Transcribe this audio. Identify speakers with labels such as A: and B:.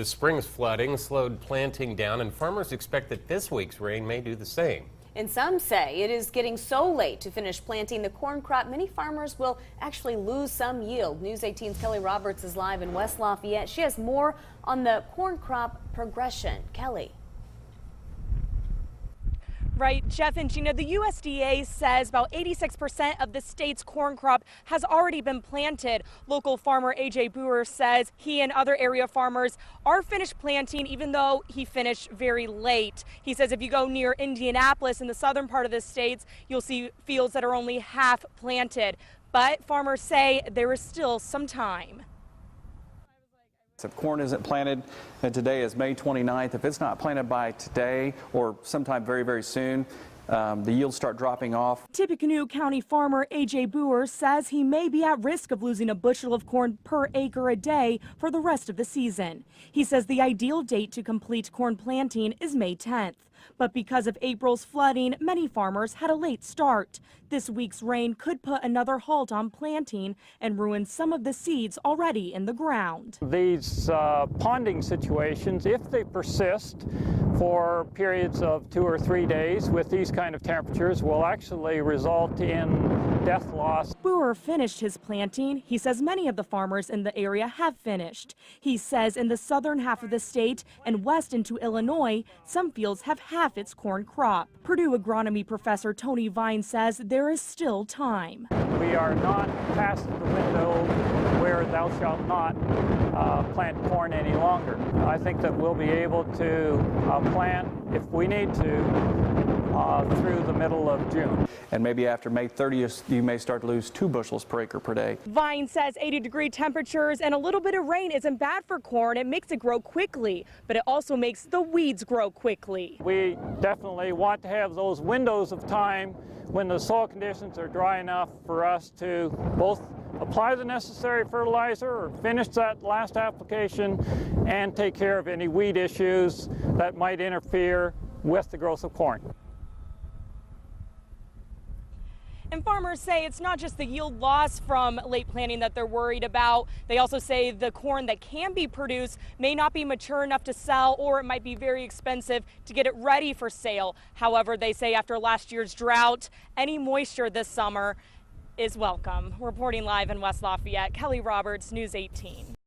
A: The spring's flooding slowed planting down, and farmers expect that this week's rain may do the same.
B: And some say it is getting so late to finish planting the corn crop, many farmers will actually lose some yield. News 18's Kelly Roberts is live in West Lafayette. She has more on the corn crop progression. Kelly.
C: Right, Jeff and Gina, the USDA says about 86% of the state's corn crop has already been planted. Local farmer AJ Brewer says he and other area farmers are finished planting, even though he finished very late. He says if you go near Indianapolis in the southern part of the states, you'll see fields that are only half planted. But farmers say there is still some time.
D: If corn isn't planted, and today is May 29th, if it's not planted by today or sometime very, very soon, the yields start dropping off.
C: Tippecanoe County farmer AJ Brewer says he may be at risk of losing a bushel of corn per acre a day for the rest of the season. He says the ideal date to complete corn planting is May 10th. But because of April's flooding, many farmers had a late start. This week's rain could put another halt on planting and ruin some of the seeds already in the ground.
E: These ponding situations, if they persist for periods of 2 or 3 days with these kind of temperatures, will actually result in death loss.
C: Brewer finished his planting. He says many of the farmers in the area have finished. He says in the southern half of the state and west into Illinois, some fields have half its corn crop. Purdue agronomy professor Tony Vine says there is still time.
E: We are not past the window where thou shalt not plant corn any longer. I think that we'll be able to plant, if we need to, through the middle of June.
D: And maybe after May 30th, you may start to lose 2 bushels per acre per day.
C: Vine says 80-degree temperatures and a little bit of rain isn't bad for corn. It makes it grow quickly, but it also makes the weeds grow quickly.
E: We definitely want to have those windows of time when the soil conditions are dry enough for us to both apply the necessary fertilizer or finish that last application and take care of any weed issues that might interfere with the growth of corn.
C: And farmers say it's not just the yield loss from late planting that they're worried about. They also say the corn that can be produced may not be mature enough to sell, or it might be very expensive to get it ready for sale. However, they say after last year's drought, any moisture this summer is welcome. Reporting live in West Lafayette, Kelly Roberts, News 18.